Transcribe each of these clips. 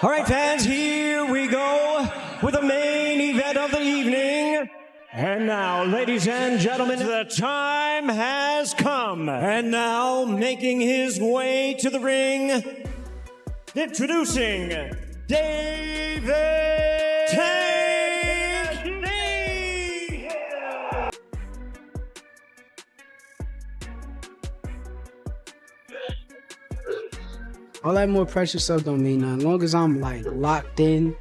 All right, fans, here we go with the main event of the evening. And now, ladies and gentlemen, the time has come. And now, making his way to the ring, introducing David Tank Lee. All that more pressure stuff don't mean nothing. As long as I'm like locked in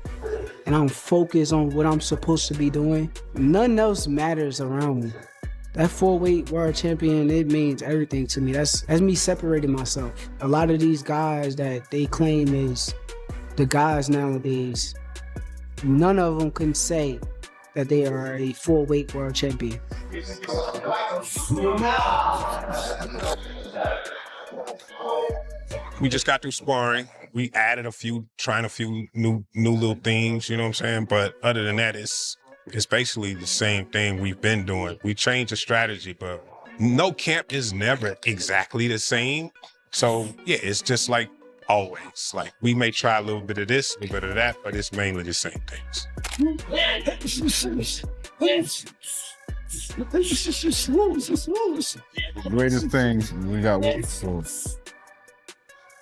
and I'm focused on what I'm supposed to be doing, nothing else matters around me. That 4-weight world champion, it means everything to me. That's me separating myself. A lot of these guys that they claim is the guys nowadays, none of them can say that they are a 4-weight world champion. We just got through sparring. We added trying a few new little things, you know what I'm saying? But other than that, it's basically the same thing we've been doing. We changed the strategy, but no camp is never exactly the same. So yeah, it's just like always. Like we may try a little bit of this, a little bit of that, but it's mainly the same things. The greatest thing we got work for.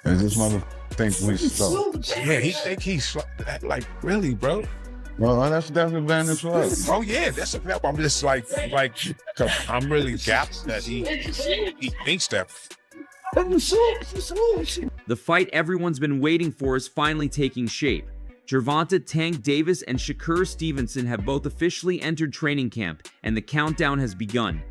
And this mother thinks we slow. Yeah, he think he's like really, bro. Well, that's the advantage for us. Oh yeah, that's a help. I'm just like, I'm really gapped that he thinks that. The fight everyone's been waiting for is finally taking shape. Gervonta Tank Davis and Shakur Stevenson have both officially entered training camp, and the countdown has begun.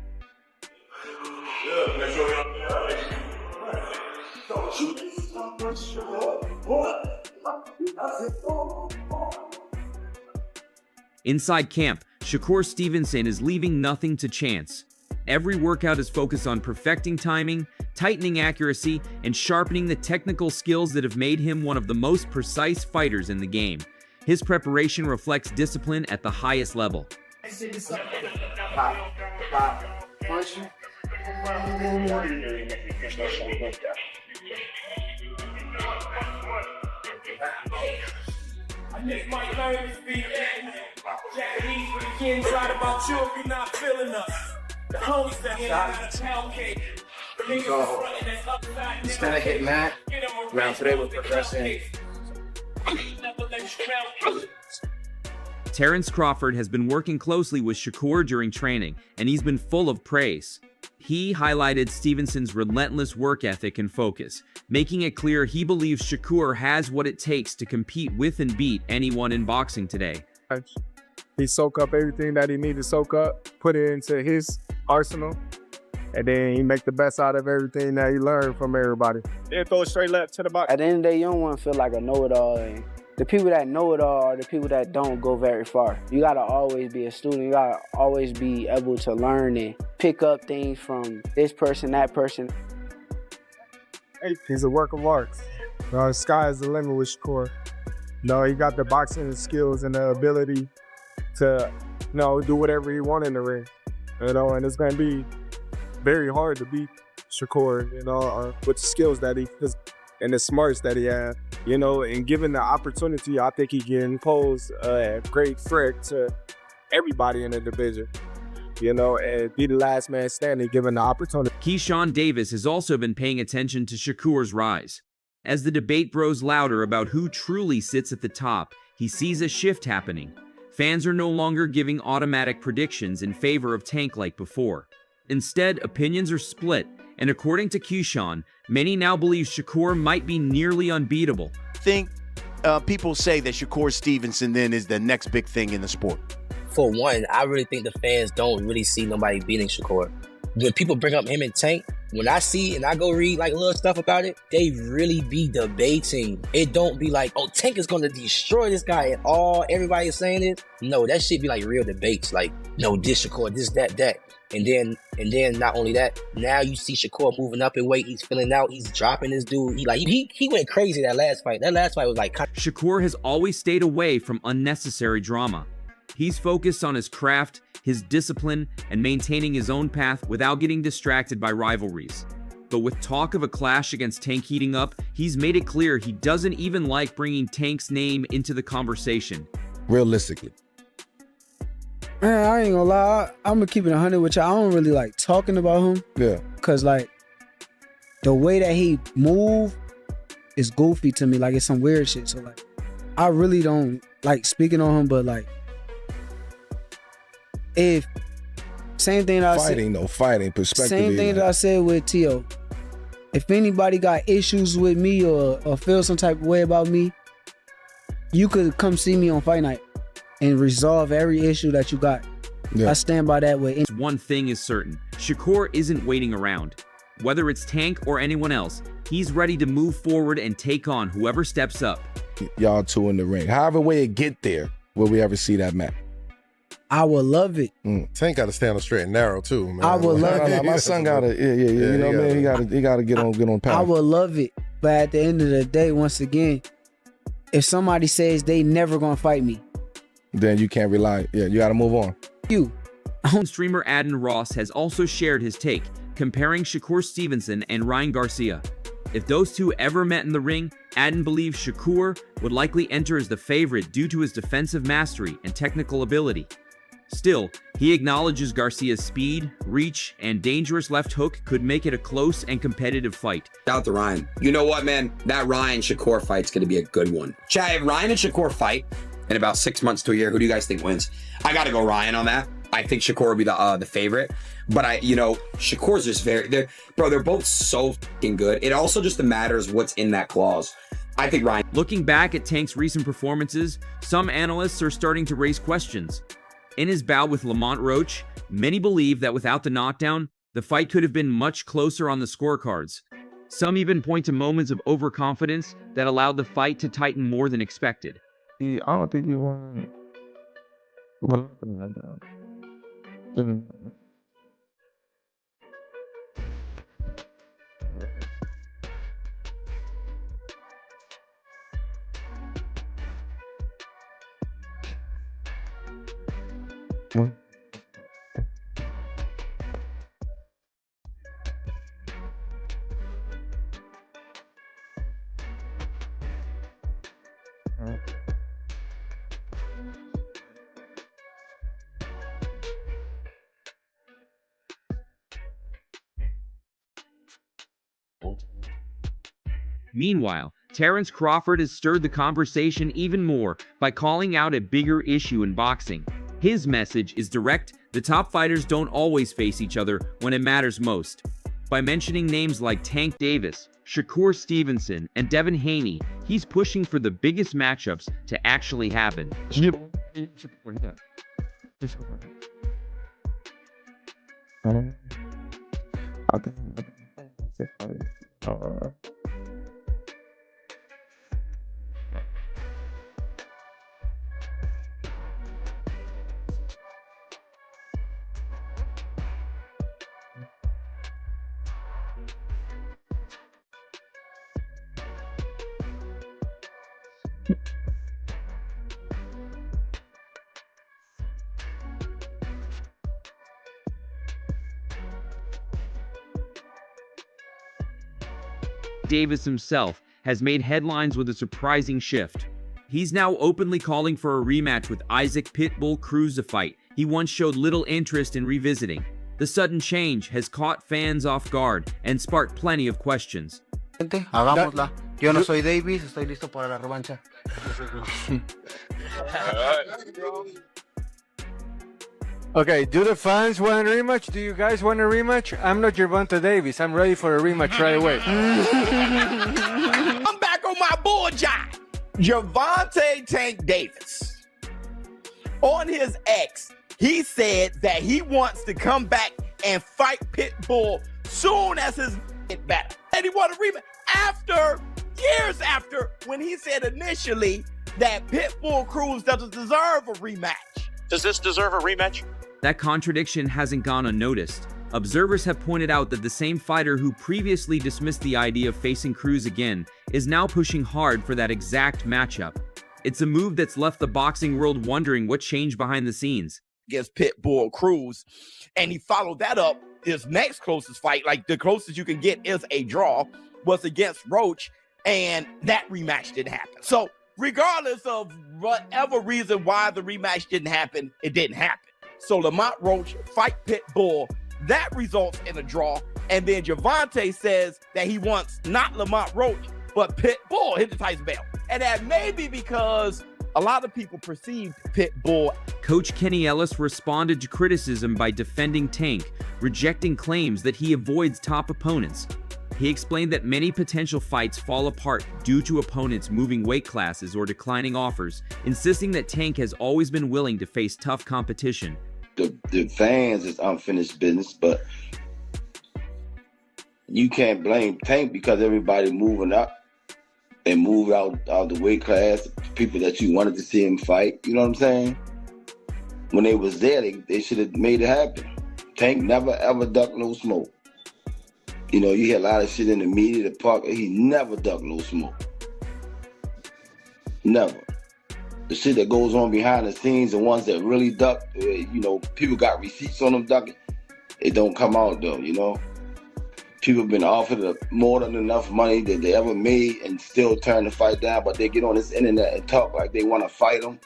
Inside camp, Shakur Stevenson is leaving nothing to chance. Every workout is focused on perfecting timing, tightening accuracy, and sharpening the technical skills that have made him one of the most precise fighters in the game. His preparation reflects discipline at the highest level. I just might learn to speak Japanese for the kids right about you if you're not feeling us. The homies that get out of town cake. Instead of hitting that, round today we're progressing. Terrence Crawford has been working closely with Shakur during training, and he's been full of praise. He highlighted Stevenson's relentless work ethic and focus, making it clear he believes Shakur has what it takes to compete with and beat anyone in boxing today. He soak up everything that he needed to soak up, put it into his arsenal, and then he make the best out of everything that he learned from everybody. Then throw a straight left to the box. At the end of the day, you don't want to feel like a know-it-all. And the people that know it all are the people that don't go very far. You gotta always be a student. You gotta always be able to learn and pick up things from this person, that person. He's a work of art. The sky is the limit with Shakur. He got the boxing skills and the ability to, do whatever he wants in the ring. And it's gonna be very hard to beat Shakur, with the skills that he has and the smarts that he has, and given the opportunity, I think he can pose a great threat to everybody in the division, and be the last man standing given the opportunity. Keyshawn Davis has also been paying attention to Shakur's rise. As the debate grows louder about who truly sits at the top, he sees a shift happening. Fans are no longer giving automatic predictions in favor of Tank like before. Instead, opinions are split, and according to Keyshawn, many now believe Shakur might be nearly unbeatable. I think people say that Shakur Stevenson then is the next big thing in the sport. For one, I really think the fans don't really see nobody beating Shakur. When people bring up him and Tank, when I see and I go read like little stuff about it, they really be debating. It don't be like, oh, Tank is gonna destroy this guy and everybody is saying it. No, that shit be like real debates. Like, no, this Shakur, this, that. And then not only that, now you see Shakur moving up in weight. He's filling out. He's dropping this dude. He went crazy that last fight. That last fight was like... Shakur has always stayed away from unnecessary drama. He's focused on his craft, his discipline, and maintaining his own path without getting distracted by rivalries. But with talk of a clash against Tank heating up, he's made it clear he doesn't even like bringing Tank's name into the conversation. Realistically. Man, I ain't gonna lie. I'm gonna keep it 100 with you. I don't really like talking about him. Yeah. Cause like the way that he move is goofy to me. Like it's some weird shit. So like I really don't like speaking on him, but like if same thing that Fighting perspective. Same thing that I said with T.O. If anybody got issues with me or feel some type of way about me, you could come see me on fight night and resolve every issue that you got. Yeah. I stand by that way. One thing is certain, Shakur isn't waiting around. Whether it's Tank or anyone else, he's ready to move forward and take on whoever steps up. Y'all two in the ring. However way it get there, will we ever see that match? I would love it. Tank got to stand on straight and narrow too, man. I would love it. My son gotta, you know what I mean? He gotta get on path. I would love it, but at the end of the day, once again, if somebody says they never gonna fight me, then you can't rely. Yeah, you gotta move on. Streamer Adden Ross has also shared his take, comparing Shakur Stevenson and Ryan Garcia. If those two ever met in the ring, Adden believes Shakur would likely enter as the favorite due to his defensive mastery and technical ability. Still, he acknowledges Garcia's speed, reach, and dangerous left hook could make it a close and competitive fight. Out to Ryan. You know what, man? That Ryan-Shakur fight's going to be a good one. Chad, if Ryan and Shakur fight in about 6 months to a year, who do you guys think wins? I got to go Ryan on that. I think Shakur will be the favorite. But Shakur's just they're both so fucking good. It also just matters what's in that clause. I think Ryan. Looking back at Tank's recent performances, some analysts are starting to raise questions. In his bout with Lamont Roach, many believe that without the knockdown, the fight could have been much closer on the scorecards. Some even point to moments of overconfidence that allowed the fight to tighten more than expected. I don't think you want. Meanwhile, Terrence Crawford has stirred the conversation even more by calling out a bigger issue in boxing. His message is direct: the top fighters don't always face each other when it matters most. By mentioning names like Tank Davis, Shakur Stevenson, and Devin Haney, he's pushing for the biggest matchups to actually happen. Davis himself has made headlines with a surprising shift. He's now openly calling for a rematch with Isaac Pitbull Cruz to fight he once showed little interest in revisiting. The sudden change has caught fans off guard and sparked plenty of questions. Hagámosla. Yo no soy Davis, estoy listo para la revancha. Okay, do the fans want a rematch? Do you guys want a rematch? I'm not Gervonta Davis. I'm ready for a rematch right away. I'm back on my bull jive. Gervonta Tank Davis. On his X, he said that he wants to come back and fight Pitbull soon as his get better. And he want a rematch years after, when he said initially that Pitbull Cruz doesn't deserve a rematch. Does this deserve a rematch? That contradiction hasn't gone unnoticed. Observers have pointed out that the same fighter who previously dismissed the idea of facing Cruz again is now pushing hard for that exact matchup. It's a move that's left the boxing world wondering what changed behind the scenes. Against Pitbull Cruz, and he followed that up his next closest fight, like the closest you can get is a draw, was against Roach, and that rematch didn't happen. So regardless of whatever reason why the rematch didn't happen, it didn't happen. So Lamont Roach fight Pitbull, that results in a draw. And then Gervonta says that he wants not Lamont Roach, but Pitbull hit the Tyson belt. And that may be because a lot of people perceived Pitbull. Coach Kenny Ellis responded to criticism by defending Tank, rejecting claims that he avoids top opponents. He explained that many potential fights fall apart due to opponents moving weight classes or declining offers, insisting that Tank has always been willing to face tough competition. The fans is unfinished business, but you can't blame Tank because everybody moving up and move out the weight class, people that you wanted to see him fight. You know what I'm saying? When they was there, they should have made it happen. Tank never ever ducked no smoke. You know, you hear a lot of shit in the media, the park. He never ducked no smoke. Never. The shit that goes on behind the scenes, the ones that really duck, you know, people got receipts on them ducking. It don't come out though, you know. People have been offered more than enough money that they ever made and still turn the fight down, but they get on this internet and talk like they want to fight them.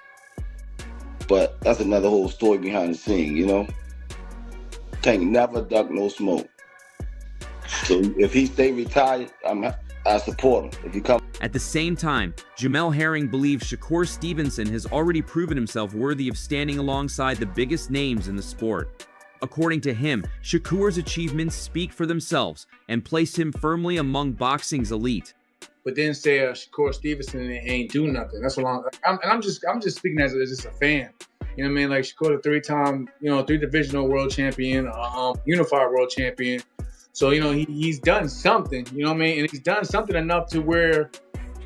But that's another whole story behind the scene, you know. Tank never ducked no smoke. So if he stay retired, I support him. If he come. At the same time, Jamel Herring believes Shakur Stevenson has already proven himself worthy of standing alongside the biggest names in the sport. According to him, Shakur's achievements speak for themselves and place him firmly among boxing's elite. But then say Shakur Stevenson ain't do nothing. That's what I'm just speaking as just a fan. You know what I mean? Like Shakur, a three-time, three-divisional world champion, unified world champion. So, he's done something, you know what I mean? And he's done something enough to where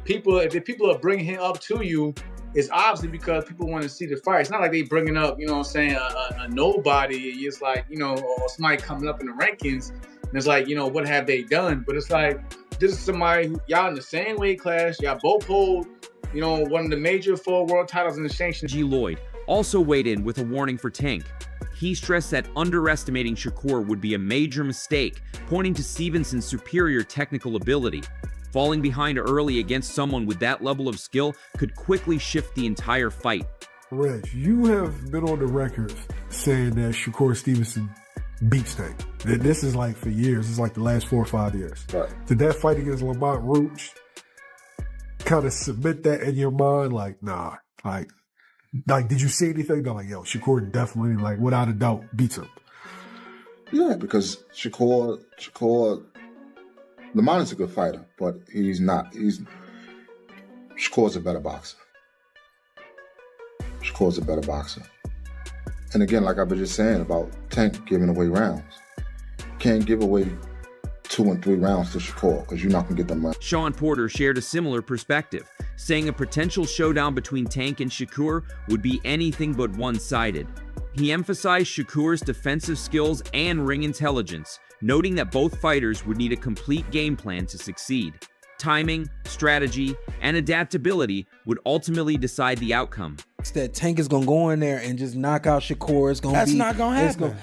if people are bringing him up to you, it's obviously because people want to see the fight. It's not like they bringing up, a nobody. It's like, or somebody coming up in the rankings. And it's like, what have they done? But it's like, this is somebody who, y'all in the same weight class. Y'all both hold, one of the major 4 world titles in the sanctions. G. Lloyd also weighed in with a warning for Tank. He stressed that underestimating Shakur would be a major mistake, pointing to Stevenson's superior technical ability. Falling behind early against someone with that level of skill could quickly shift the entire fight. Reg, you have been on the record saying that Shakur Stevenson beats Tank. This is like for years. It's like the last 4 or 5 years. Right. Did that fight against Lamont Roach kind of submit that in your mind? Like, nah, like, did you see anything? They're like, yo, Shakur definitely, like, without a doubt, beats him. Yeah, because Shakur, Lamont is a good fighter, but he's not. Shakur's a better boxer. Shakur's a better boxer. And again, like I've been just saying about Tank giving away rounds. You can't give away 2 and 3 rounds to Shakur because you're not going to get the money. Sean Porter shared a similar perspective, saying a potential showdown between Tank and Shakur would be anything but one-sided. He emphasized Shakur's defensive skills and ring intelligence, noting that both fighters would need a complete game plan to succeed. Timing, strategy, and adaptability would ultimately decide the outcome. It's that Tank is gonna go in there and just knock out Shakur. It's gonna That's not gonna happen.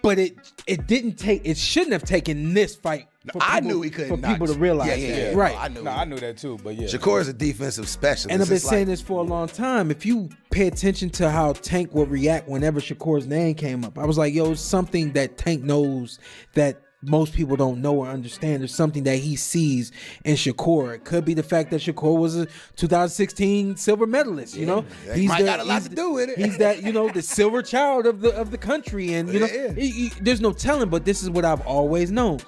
But it didn't take. It shouldn't have taken this fight. I knew he couldn't. For people to realize that. Yeah. Right. I knew that too. But yeah, Shakur is a defensive specialist. And I've been saying this for a long time. If you pay attention to how Tank would react whenever Shakur's name came up, I was like, yo, it's something that Tank knows that most people don't know or understand. There's something that he sees in Shakur. It could be the fact that Shakur was a 2016 silver medalist. He's got a lot to do with it. He's that the silver child of the country, and there's no telling. But this is what I've always known.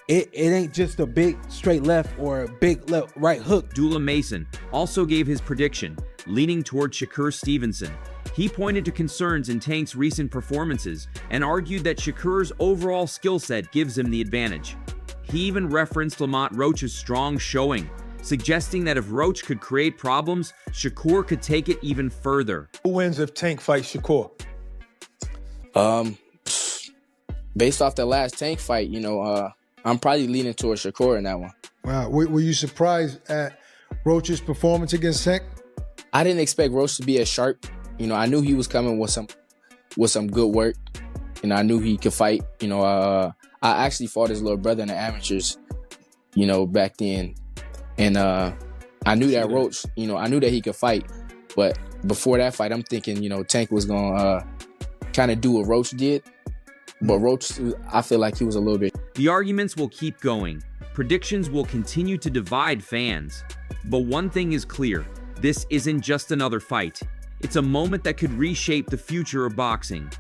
It ain't just a big straight left or a big left right hook. Dula Mason also gave his prediction, leaning toward Shakur Stevenson. He pointed to concerns in Tank's recent performances and argued that Shakur's overall skill set gives him the advantage. He even referenced Lamont Roach's strong showing, suggesting that if Roach could create problems, Shakur could take it even further. Who wins if Tank fights Shakur? Based off the last Tank fight, I'm probably leaning towards Shakur in that one. Wow. Were you surprised at Roach's performance against Tank? I didn't expect Roach to be as sharp. I knew he was coming with some good work, You know, I knew he could fight. You know, I actually fought his little brother in the amateurs, you know, back then. And I knew that Roach, you know, I knew that he could fight. But before that fight, I'm thinking, you know, Tank was going to kind of do what Roach did. But Roach, I feel like he was a little bit. The arguments will keep going. Predictions will continue to divide fans. But one thing is clear. This isn't just another fight. It's a moment that could reshape the future of boxing.